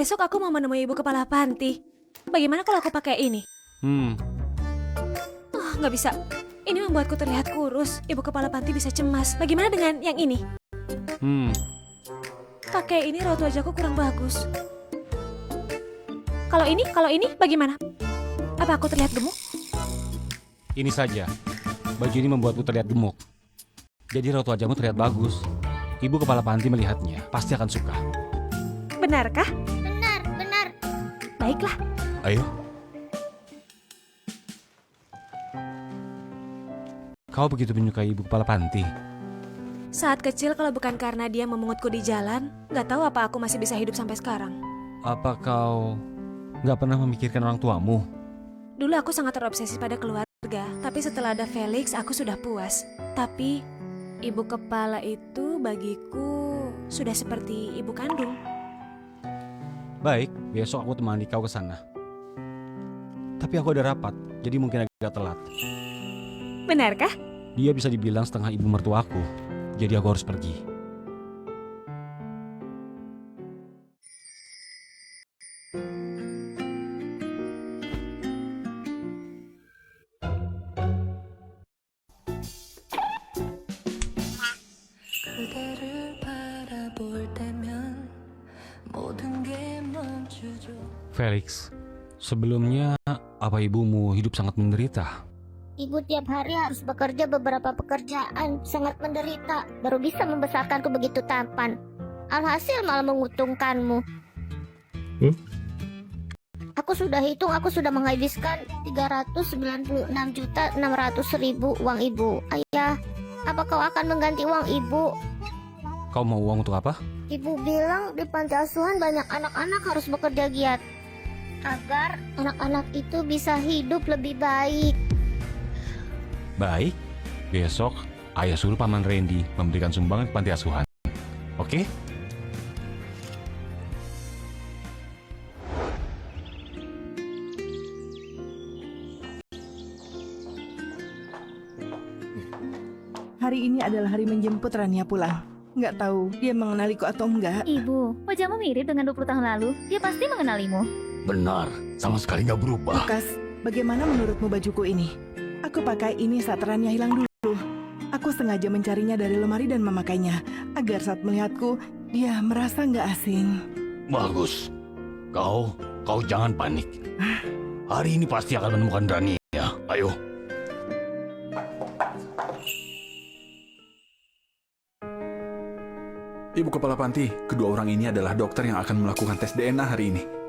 besok aku mau menemui ibu kepala panti. Bagaimana kalau aku pakai ini? Nggak bisa. Ini membuatku terlihat kurus. Ibu kepala panti bisa cemas. Bagaimana dengan yang ini? Pakai ini raut wajahku kurang bagus. Kalau ini bagaimana? Apa aku terlihat gemuk? Ini saja. Baju ini membuatmu terlihat gemuk. Jadi raut wajahmu terlihat bagus. Ibu kepala panti melihatnya, pasti akan suka. Benarkah? Benar. Baiklah. Ayo. Kau begitu menyukai ibu kepala panti? Saat kecil kalau bukan karena dia memungutku di jalan, nggak tahu apa aku masih bisa hidup sampai sekarang. Apa kau nggak pernah memikirkan orang tuamu? Dulu aku sangat terobsesi pada keluarga, tapi setelah ada Felix aku sudah puas. Tapi ibu kepala itu bagiku sudah seperti ibu kandung. Baik, besok aku temani kau ke sana. Tapi aku ada rapat, jadi mungkin agak telat. Benarkah? Dia bisa dibilang setengah ibu mertuaku, jadi aku harus pergi. Felix, sebelumnya apa ibumu hidup sangat menderita? Ibu tiap hari harus bekerja beberapa pekerjaan, sangat menderita, baru bisa membesarkanku begitu tampan. Alhasil malah menguntungkanmu. Aku sudah hitung, aku sudah menghabiskan 396.600.000 uang ibu. Ayah, apa kau akan mengganti uang ibu? Kau mau uang untuk apa? Ibu bilang di panti asuhan banyak anak-anak harus bekerja giat agar anak-anak itu bisa hidup lebih baik. Baik, besok ayah suruh Paman Randy memberikan sumbangan ke panti asuhan. Oke? Hari ini adalah hari menjemput Rania pulang. Nggak tahu dia mengenaliku atau enggak. Ibu, wajahmu mirip dengan 20 tahun lalu. Dia pasti mengenalimu. Benar, sama sekali nggak berubah. Lukas, bagaimana menurutmu bajuku ini? Aku pakai ini saat Rania hilang dulu. Aku sengaja mencarinya dari lemari dan memakainya, agar saat melihatku, dia merasa nggak asing. Bagus. Kau jangan panik. Hari ini pasti akan menemukan Rania. Ayo. Ibu Kepala Panti, kedua orang ini adalah dokter yang akan melakukan tes DNA hari ini.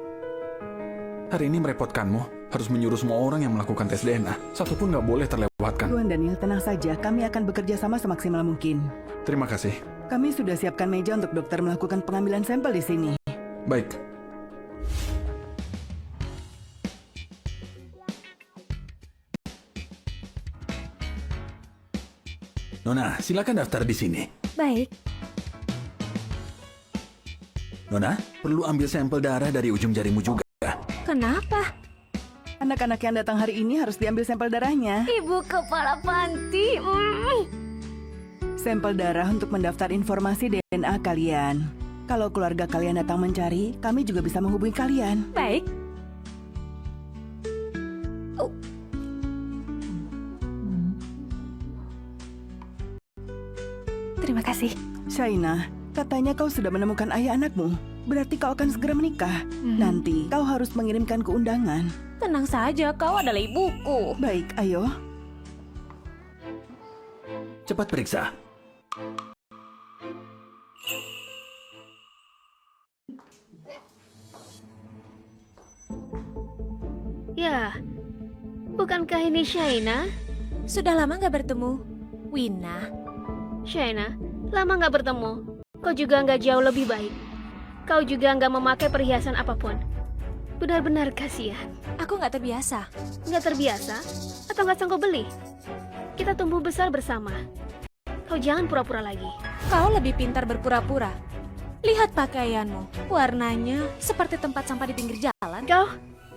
Hari ini merepotkanmu, harus menyuruh semua orang yang melakukan tes DNA. Satu pun nggak boleh terlewatkan. Tuan Daniel, tenang saja, kami akan bekerja sama semaksimal mungkin. Terima kasih. Kami sudah siapkan meja untuk dokter melakukan pengambilan sampel di sini. Baik. Nona, silakan daftar di sini. Baik. Nona, perlu ambil sampel darah dari ujung jarimu juga. Kenapa? Anak-anak yang datang hari ini harus diambil sampel darahnya. Ibu kepala panti. Sampel darah untuk mendaftar informasi DNA kalian. Kalau keluarga kalian datang mencari, kami juga bisa menghubungi kalian. Baik. Terima kasih. Shaina, katanya kau sudah menemukan ayah anakmu. Berarti kau akan segera menikah. Nanti kau harus mengirimkan undangan. Tenang saja, kau adalah ibuku. Baik, ayo. Cepat periksa. Ya, bukankah ini Shaina? Sudah lama nggak bertemu. Wina. Shaina, lama nggak bertemu. Kau juga nggak jauh lebih baik. Kau juga nggak memakai perhiasan apapun. Benar-benar kasihan. Aku nggak terbiasa. Nggak terbiasa? Atau nggak sanggup beli? Kita tumbuh besar bersama. Kau jangan pura-pura lagi. Kau lebih pintar berpura-pura. Lihat pakaianmu. Warnanya seperti tempat sampah di pinggir jalan. Kau?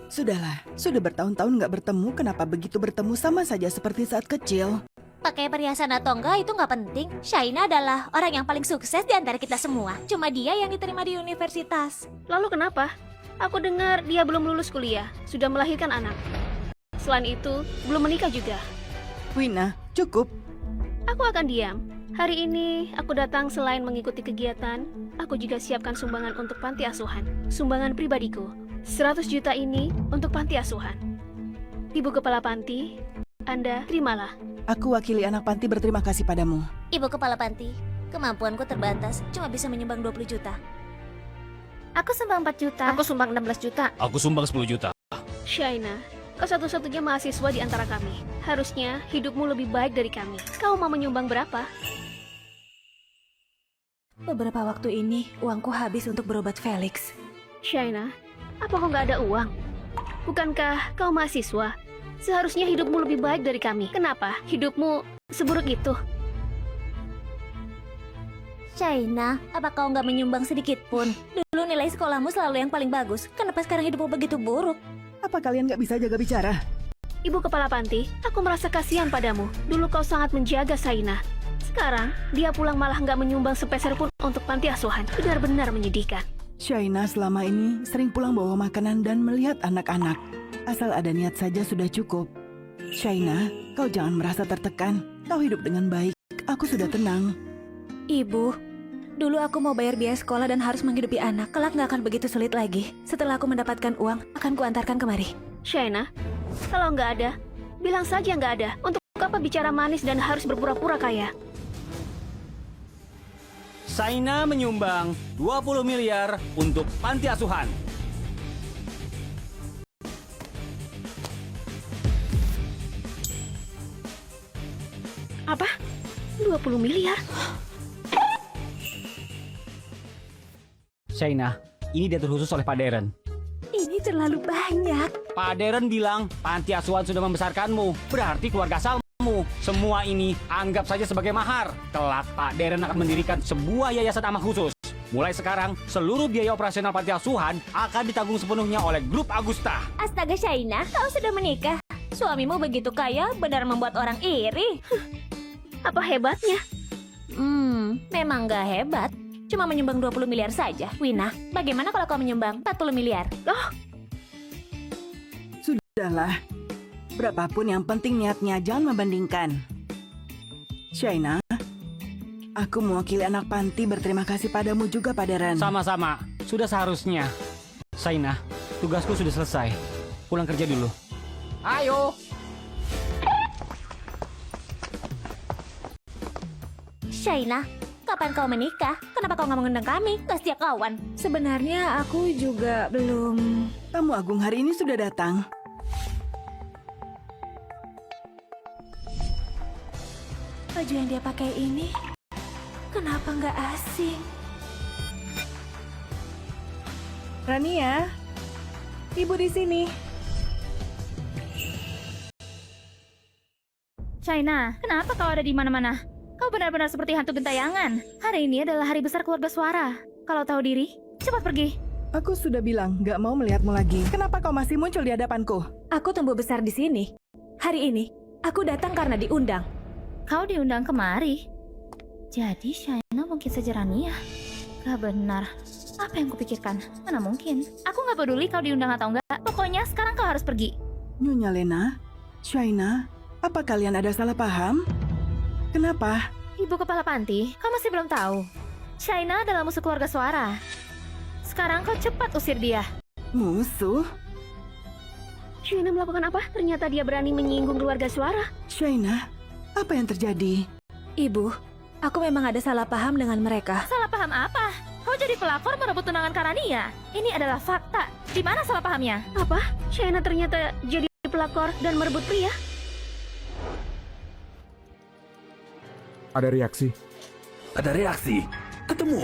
Sudahlah, sudah bertahun-tahun nggak bertemu, kenapa begitu bertemu sama saja seperti saat kecil? Pakai perhiasan atau enggak itu nggak penting. Shaina adalah orang yang paling sukses di antara kita semua. Cuma dia yang diterima di universitas. Lalu kenapa? Aku dengar dia belum lulus kuliah, sudah melahirkan anak. Selain itu, belum menikah juga. Wina, cukup. Aku akan diam. Hari ini aku datang selain mengikuti kegiatan, aku juga siapkan sumbangan untuk panti asuhan. Sumbangan pribadiku. 100 juta ini untuk panti asuhan. Ibu Kepala Panti, Anda terimalah. Aku wakili anak panti berterima kasih padamu. Ibu Kepala Panti, kemampuanku terbatas, cuma bisa menyumbang 20 juta. Aku sumbang 4 juta. Aku sumbang 16 juta. Aku sumbang 10 juta. Shaina, kau satu-satunya mahasiswa di antara kami. Harusnya hidupmu lebih baik dari kami. Kau mau menyumbang berapa? Beberapa waktu ini, uangku habis untuk berobat Felix. Shaina, apa kau nggak ada uang? Bukankah kau mahasiswa? Seharusnya hidupmu lebih baik dari kami. Kenapa hidupmu seburuk itu? Shaina, apa kau nggak menyumbang sedikit pun? Dulu nilai sekolahmu selalu yang paling bagus. Kenapa sekarang hidupmu begitu buruk? Apa kalian gak bisa jaga bicara? Ibu Kepala Panti, aku merasa kasihan padamu. Dulu kau sangat menjaga Shaina. Sekarang, dia pulang malah nggak menyumbang sepeser pun untuk panti asuhan. Benar-benar menyedihkan. Shaina selama ini sering pulang bawa makanan dan melihat anak-anak. Asal ada niat saja sudah cukup. Shaina, kau jangan merasa tertekan. Kau hidup dengan baik. Aku sudah tenang. Ibu, dulu aku mau bayar biaya sekolah dan harus menghidupi anak. Kelak nggak akan begitu sulit lagi. Setelah aku mendapatkan uang, akan kuantarkan kemari. Shaina, kalau nggak ada, bilang saja nggak ada. Untuk apa bicara manis dan harus berpura-pura kaya? Shaina menyumbang 20 miliar untuk panti asuhan. Apa? 20 miliar? Shaina, ini diatur khusus oleh Pak Darren. Ini terlalu banyak. Pak Darren bilang panti asuhan sudah membesarkanmu. Berarti keluarga asalmu. Semua ini anggap saja sebagai mahar. Kelak Pak Darren akan mendirikan sebuah yayasan amal khusus. Mulai sekarang, seluruh biaya operasional panti asuhan akan ditanggung sepenuhnya oleh grup Agusta. Astaga Shaina, kau sudah menikah. Suamimu begitu kaya, benar membuat orang iri. Apa hebatnya? Memang nggak hebat. Cuma menyumbang 20 miliar saja. Wina, bagaimana kalau kau menyumbang 40 miliar? Loh, Sudahlah. Berapapun yang penting niatnya, jangan membandingkan. Shaina, aku mewakili anak panti berterima kasih padamu juga, Pak Darren. Sama-sama, sudah seharusnya. Shaina, tugasku sudah selesai. Pulang kerja dulu. Ayo! Shaina, kapan kau menikah? Kenapa kau nggak mengundang kami? Gak setia kawan. Sebenarnya aku juga belum... Tamu agung hari ini sudah datang. Baju yang dia pakai ini, kenapa nggak asing? Rania, ibu di sini. Shaina, kenapa kau ada di mana-mana? Kau benar-benar seperti hantu gentayangan. Hari ini adalah hari besar keluarga Suara. Kalau tahu diri, cepat pergi. Aku sudah bilang gak mau melihatmu lagi. Kenapa kau masih muncul di hadapanku? Aku tumbuh besar di sini. Hari ini, aku datang karena diundang. Kau diundang kemari. Jadi Shaina mungkin saja Rania. Gak benar. Apa yang kupikirkan? Mana mungkin? Aku gak peduli kau diundang atau enggak. Pokoknya sekarang kau harus pergi. Nyonya Lena, Shaina, apa kalian ada salah paham? Kenapa? Ibu Kepala Panti, kau masih belum tahu. Shaina adalah musuh keluarga Suara. Sekarang kau cepat usir dia. Musuh? Shaina melakukan apa? Ternyata dia berani menyinggung keluarga Suara. Shaina, apa yang terjadi? Ibu, aku memang ada salah paham dengan mereka. Salah paham apa? Kau jadi pelakor merebut tunangan Karania. Ini adalah fakta. Di mana salah pahamnya? Apa? Shaina ternyata jadi pelakor dan merebut pria? Ada reaksi. Ada reaksi. Ketemu.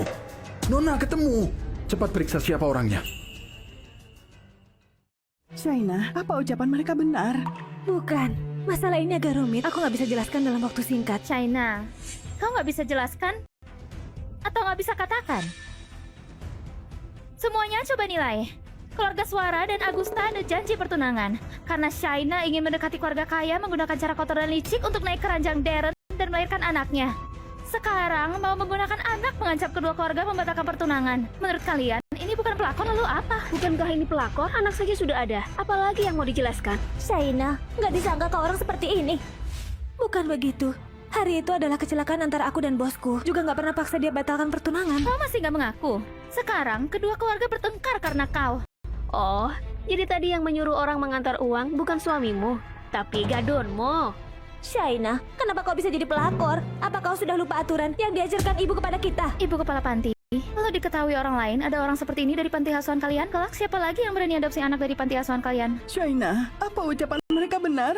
Nona ketemu. Cepat periksa siapa orangnya. Shaina, apa ucapan mereka benar? Bukan, masalah ini agak rumit. Aku nggak bisa jelaskan dalam waktu singkat. Shaina, kau nggak bisa jelaskan? Atau nggak bisa katakan? Semuanya coba nilai. Keluarga Suara dan Agusta ada janji pertunangan. Karena Shaina ingin mendekati keluarga kaya menggunakan cara kotor dan licik untuk naik ke ranjang Darren melahirkan anaknya. Sekarang mau menggunakan anak mengancam kedua keluarga membatalkan pertunangan. Menurut kalian, ini bukan pelakor lalu apa? Bukankah ini pelakor? Anak saja sudah ada. Apalagi yang mau dijelaskan? Shaina, nggak disangka kau orang seperti ini. Bukan begitu. Hari itu adalah kecelakaan antara aku dan bosku. Juga nggak pernah paksa dia batalkan pertunangan. Kau masih nggak mengaku? Sekarang kedua keluarga bertengkar karena kau. Oh, jadi tadi yang menyuruh orang mengantar uang bukan suamimu, tapi gadonmu. Shaina, kenapa kau bisa jadi pelakor? Apa kau sudah lupa aturan yang diajarkan ibu kepada kita? Ibu kepala panti, kalau diketahui orang lain ada orang seperti ini dari panti asuhan kalian, kelak siapa lagi yang berani adopsi anak dari panti asuhan kalian? Shaina, apa ucapan mereka benar?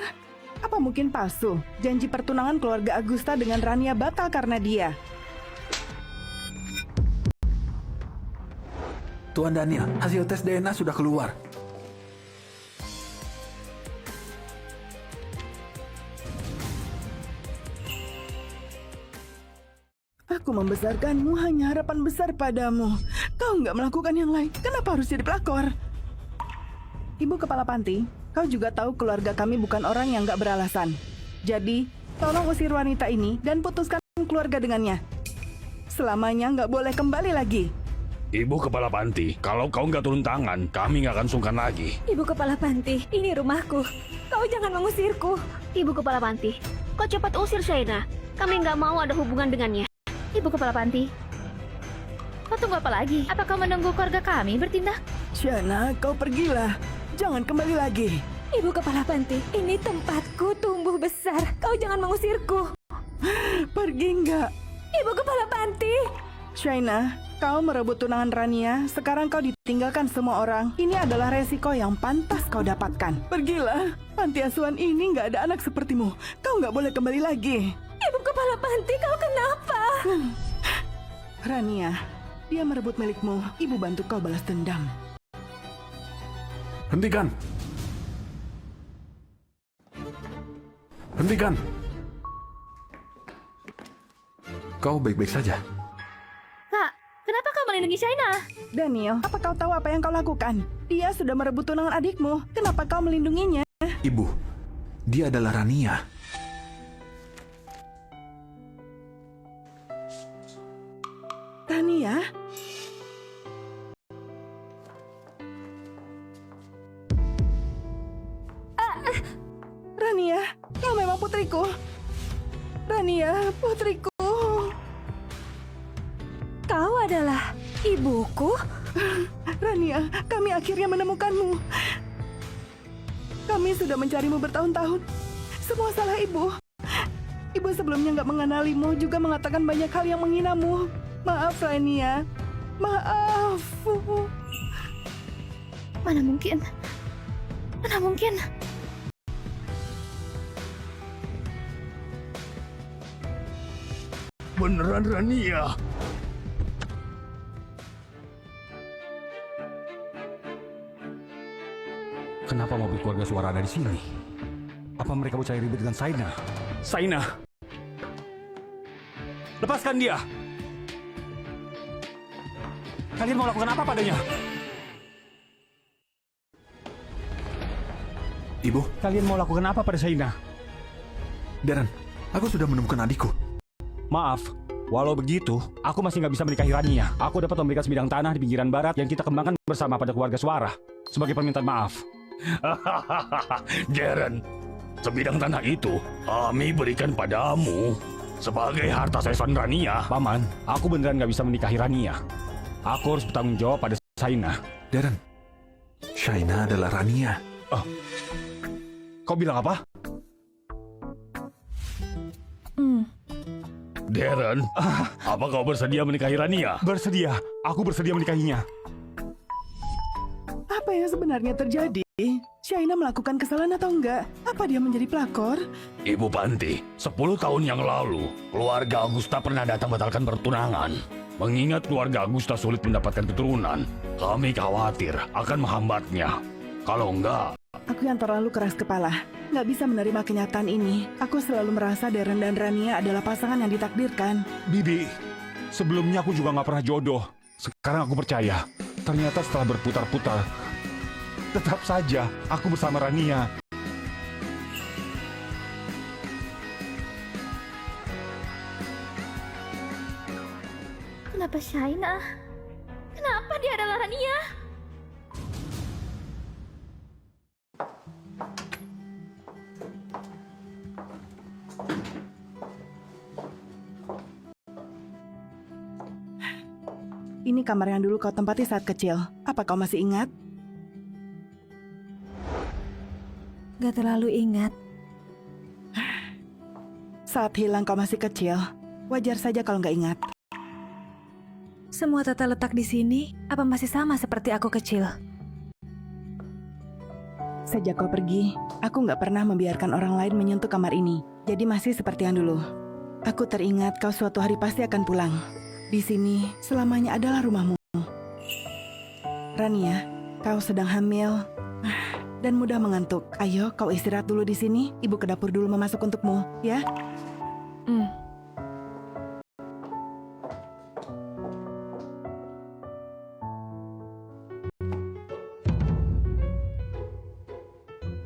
Apa mungkin palsu? Janji pertunangan keluarga Agusta dengan Rania batal karena dia. Tuan Daniel, hasil tes DNA sudah keluar. Aku membesarkanmu hanya harapan besar padamu. Kau nggak melakukan yang lain. Kenapa harus jadi pelakor? Ibu kepala panti, kau juga tahu keluarga kami bukan orang yang nggak beralasan. Jadi, tolong usir wanita ini dan putuskan keluarga dengannya. Selamanya nggak boleh kembali lagi. Ibu kepala panti, kalau kau nggak turun tangan, kami nggak akan sungkan lagi. Ibu kepala panti, ini rumahku. Kau jangan mengusirku. Ibu kepala panti, kau cepat usir Shaina. Kami nggak mau ada hubungan dengannya. Ibu kepala panti, kau tunggu apa lagi? Apa kau menunggu keluarga kami bertindak? Shaina, kau pergilah. Jangan kembali lagi. Ibu kepala panti, ini tempatku tumbuh besar. Kau jangan mengusirku. Pergi nggak? Ibu kepala panti. Shaina, kau merebut tunangan Rania. Sekarang kau ditinggalkan semua orang. Ini adalah resiko yang pantas kau dapatkan. Pergilah. Panti asuhan ini nggak ada anak sepertimu. Kau nggak boleh kembali lagi. Ibu kepala panti, kau kenapa? Rania, dia merebut milikmu. Ibu bantu kau balas dendam. Hentikan. Hentikan. Kau baik-baik saja. Kak, kenapa kau melindungi Shaina? Daniel, apa kau tahu apa yang kau lakukan? Dia sudah merebut tunangan adikmu. Kenapa kau melindunginya? Ibu, dia adalah Rania. Rania? Rania, kau memang putriku. Rania, putriku. Kau adalah ibuku? Rania, kami akhirnya menemukanmu. Kami sudah mencarimu bertahun-tahun. Semua salah ibu. Ibu sebelumnya nggak mengenalimu, juga mengatakan banyak hal yang menghinamu. Maaf, Rania. Maaf. Mana mungkin? Mana mungkin? Beneran Rania? Kenapa mobil keluarga Suara ada di sini? Apa mereka mau cari ribut dengan Shaina? Shaina! Lepaskan dia! Kalian mau lakukan apa padanya? Ibu, Kalian mau lakukan apa pada Shaina? Darren, aku sudah menemukan adikku. Maaf, walau begitu, aku masih nggak bisa menikahi Rania. Aku dapat memberikan sebidang tanah di pinggiran barat yang kita kembangkan bersama pada keluarga Suara. Sebagai permintaan maaf. Darren, sebidang tanah itu kami berikan padamu sebagai harta sesan Rania. Paman, aku beneran nggak bisa menikahi Rania. Aku harus bertanggung jawab pada Shaina. Darren, Shaina adalah Rania. Kau bilang apa? Darren, apa kau bersedia menikahi Rania? Bersedia. Aku bersedia menikahinya. Apa yang sebenarnya terjadi? Shaina melakukan kesalahan atau enggak? Apa dia menjadi pelakor? Ibu Panti, 10 tahun yang lalu, keluarga Agusta pernah datang batalkan pertunangan. Mengingat keluarga Agusta sulit mendapatkan keturunan, kami khawatir akan menghambatnya. Kalau enggak, Aku yang terlalu keras kepala. Nggak bisa menerima kenyataan ini. Aku selalu merasa Darren dan Rania adalah pasangan yang ditakdirkan. Bibi, sebelumnya aku juga nggak pernah jodoh. Sekarang aku percaya. Ternyata setelah berputar-putar, tetap saja aku bersama Rania. Apa Shaina? Kenapa dia adalah Rania? Ini kamar yang dulu kau tempati saat kecil. Apa kau masih ingat? Gak terlalu ingat. Saat hilang kau masih kecil. Wajar saja kalau nggak ingat. Semua tata letak di sini, apa masih sama seperti aku kecil? Sejak kau pergi, aku nggak pernah membiarkan orang lain menyentuh kamar ini. Jadi masih seperti yang dulu. Aku teringat kau suatu hari pasti akan pulang. Di sini selamanya adalah rumahmu. Rania, kau sedang hamil dan mudah mengantuk. Ayo, kau istirahat dulu di sini. Ibu ke dapur dulu memasak untukmu, ya?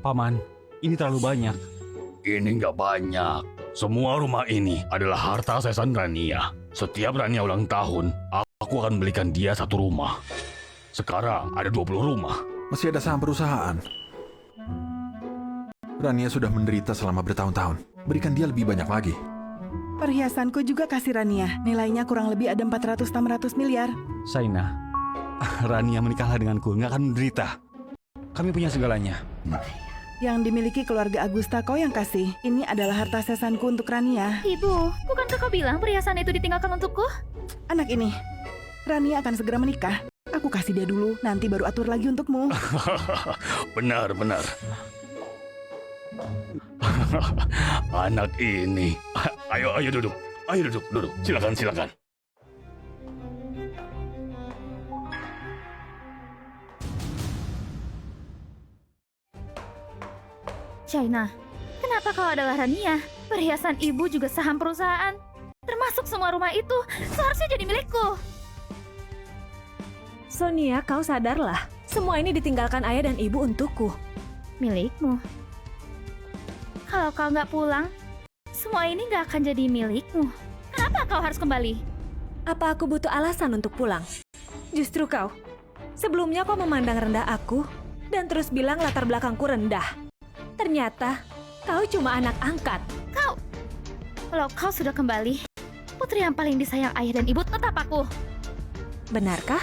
Paman, ini terlalu banyak. Ini nggak banyak. Semua rumah ini adalah harta sesan Rania. Setiap Rania ulang tahun, aku akan belikan dia satu rumah. Sekarang ada 20 rumah. Masih ada saham perusahaan. Rania sudah menderita selama bertahun-tahun. Berikan dia lebih banyak lagi. Perhiasanku juga kasih Rania. Nilainya kurang lebih ada 400-600 miliar. Shaina, Rania menikahlah denganku, nggak akan menderita. Kami punya segalanya. Yang dimiliki keluarga Agusta kau yang kasih. Ini adalah harta sesanku untuk Rania. Ibu, bukankah kau bilang perhiasan itu ditinggalkan untukku? Anak ini, Rania akan segera menikah. Aku kasih dia dulu, nanti baru atur lagi untukmu. Benar. Anak ini. Ayo duduk. Ayo duduk. Silakan. Shaina, kenapa kau adalah Rania? Perhiasan ibu juga saham perusahaan. Termasuk semua rumah itu seharusnya jadi milikku. Sonia, kau sadarlah. Semua ini ditinggalkan ayah dan ibu untukku. Milikmu? Kalau kau nggak pulang, semua ini nggak akan jadi milikmu. Kenapa kau harus kembali? Apa aku butuh alasan untuk pulang? Justru kau. Sebelumnya kau memandang rendah aku dan terus bilang latar belakangku rendah. Ternyata kau cuma anak angkat. Kalau kau sudah kembali, putri yang paling disayang ayah dan ibu tetap aku. Benarkah?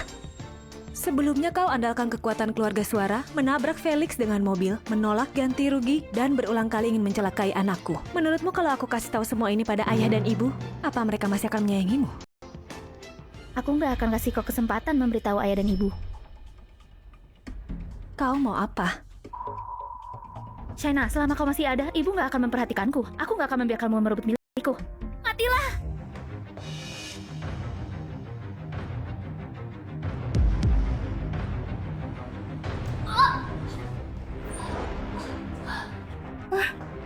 Sebelumnya kau andalkan kekuatan keluarga suara, menabrak Felix dengan mobil, menolak ganti rugi, dan berulang kali ingin mencelakai anakku. Menurutmu kalau aku kasih tahu semua ini pada ayah dan ibu, apa mereka masih akan menyayangimu? Aku nggak akan kasih kau kesempatan memberitahu ayah dan ibu. Kau mau apa? Shaina, selama kau masih ada, ibu nggak akan memperhatikanku. Aku nggak akan membiarkanmu merebut milikku. Matilah!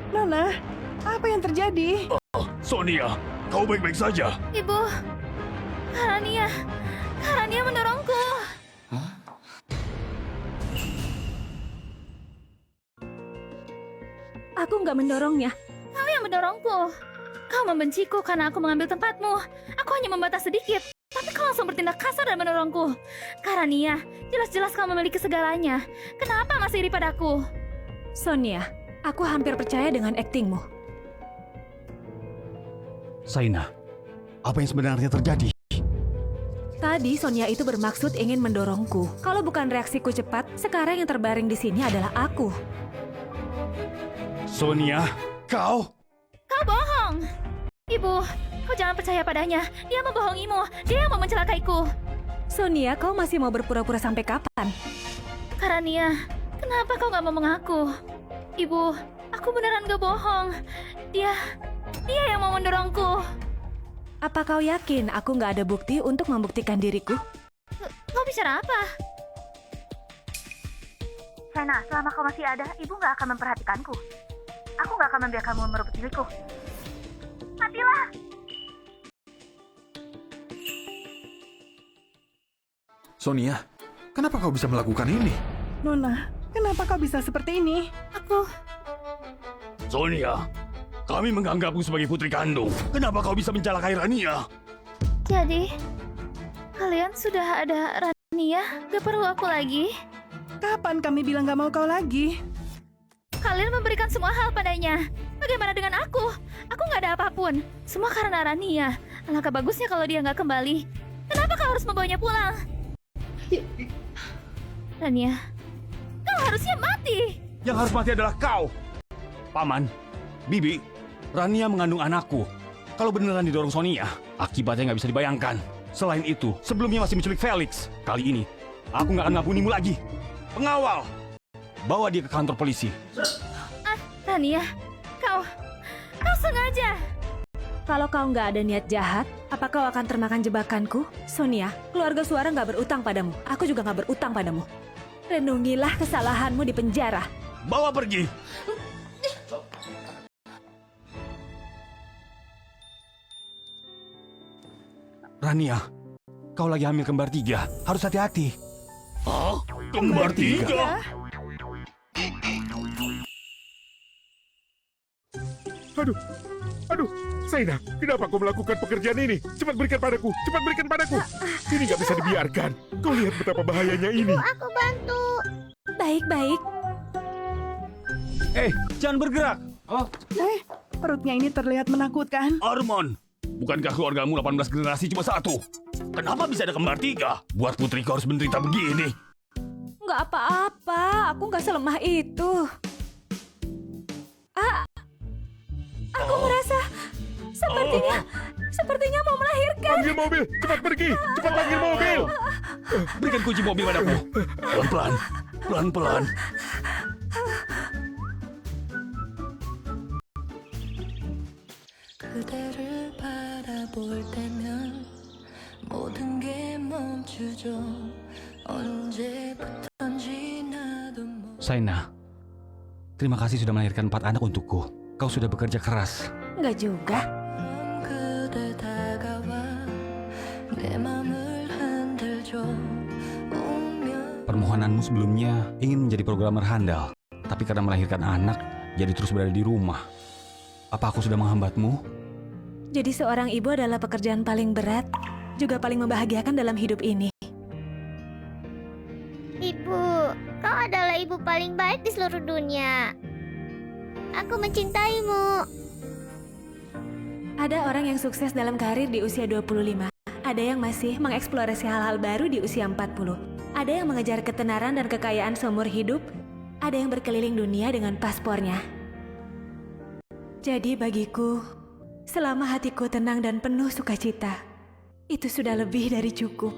Nona, apa yang terjadi? Sonia, kau baik-baik saja? Ibu, Rania mendorongku. Aku nggak mendorongnya. Kau yang mendorongku. Kau membenciku karena aku mengambil tempatmu. Aku hanya membatas sedikit, tapi kau langsung bertindak kasar dan mendorongku. Rania, jelas-jelas kau memiliki segalanya. Kenapa masih iri padaku? Sonia, aku hampir percaya dengan aktingmu. Shaina, apa yang sebenarnya terjadi? Tadi Sonia itu bermaksud ingin mendorongku. Kalau bukan reaksiku cepat, sekarang yang terbaring di sini adalah aku. Sonia, kau? Kau bohong! Ibu, kau jangan percaya padanya. Dia membohongimu. Dia yang mau mencelakaiku. Sonia, kau masih mau berpura-pura sampai kapan? Rania, kenapa kau gak mau mengaku? Ibu, aku beneran gak bohong. Dia yang mau mendorongku. Apa kau yakin aku nggak ada bukti untuk membuktikan diriku? Kau bicara apa? Shaina, selama kau masih ada, ibu gak akan memperhatikanku. Aku gak akan membiarkanmu merebut milikku. Matilah! Sonia, kenapa kau bisa melakukan ini? Nona, kenapa kau bisa seperti ini? Sonia, kami menganggapmu sebagai putri kandung. Kenapa kau bisa mencelakai Rania? Kalian sudah ada Rania, gak perlu aku lagi. Kapan kami bilang gak mau kau lagi? Kalian memberikan semua hal padanya. Bagaimana dengan aku? Aku gak ada apapun. Semua karena Rania. Alangkah bagusnya kalau dia gak kembali. Kenapa kau harus membawanya pulang? Rania, kau harusnya mati. Yang harus mati adalah kau. Paman, Bibi, Rania mengandung anakku. Kalau beneran didorong Sonia, akibatnya nggak bisa dibayangkan. Selain itu, sebelumnya masih menculik Felix. Kali ini, aku nggak akan ngampunimu lagi. Pengawal, bawa dia ke kantor polisi. Rania, kau sengaja. Kalau kau nggak ada niat jahat, apa kau akan termakan jebakanku? Sonia, keluarga Suara nggak berutang padamu. Aku juga nggak berutang padamu. Renungilah kesalahanmu di penjara. Bawa pergi. Rania, kau lagi hamil kembar 3. Harus hati-hati. Hah? Kembar 3? Aduh, Saina, kenapa kau melakukan pekerjaan ini? Cepat berikan padaku, cepat berikan padaku. Ini nggak bisa dibiarkan. Kau lihat betapa bahayanya ini. Aku bantu. Baik-baik. Jangan bergerak. Perutnya ini terlihat menakutkan. Armon, bukankah keluargamu 18 generasi cuma satu? Kenapa bisa ada kembar 3? Buat putriku harus menderita begini. Nggak apa-apa, aku nggak selemah itu. Aku merasa sepertinya mau melahirkan. Panggil mobil, cepat pergi, cepat panggil mobil. Berikan kunci mobil padaku. Pelan-pelan, pelan-pelan. 그대를 바라볼 때면 모든 게 멈추죠. 언제부턴지 나도 Saina, terima kasih sudah melahirkan 4 anak untukku. Kau sudah bekerja keras. Nggak juga. 그대 다가와 내 맘을 흔들죠. 우며 Permohonanmu sebelumnya ingin menjadi programmer handal, tapi karena melahirkan anak, jadi terus berada di rumah. Apa aku sudah menghambatmu? Jadi seorang ibu adalah pekerjaan paling berat, juga paling membahagiakan dalam hidup ini. Ibu, kau adalah ibu paling baik di seluruh dunia. Aku mencintaimu. Ada orang yang sukses dalam karir di usia 25. Ada yang masih mengeksplorasi hal-hal baru di usia 40. Ada yang mengejar ketenaran dan kekayaan seumur hidup. Ada yang berkeliling dunia dengan paspornya. Jadi bagiku, selama hatiku tenang dan penuh sukacita, itu sudah lebih dari cukup.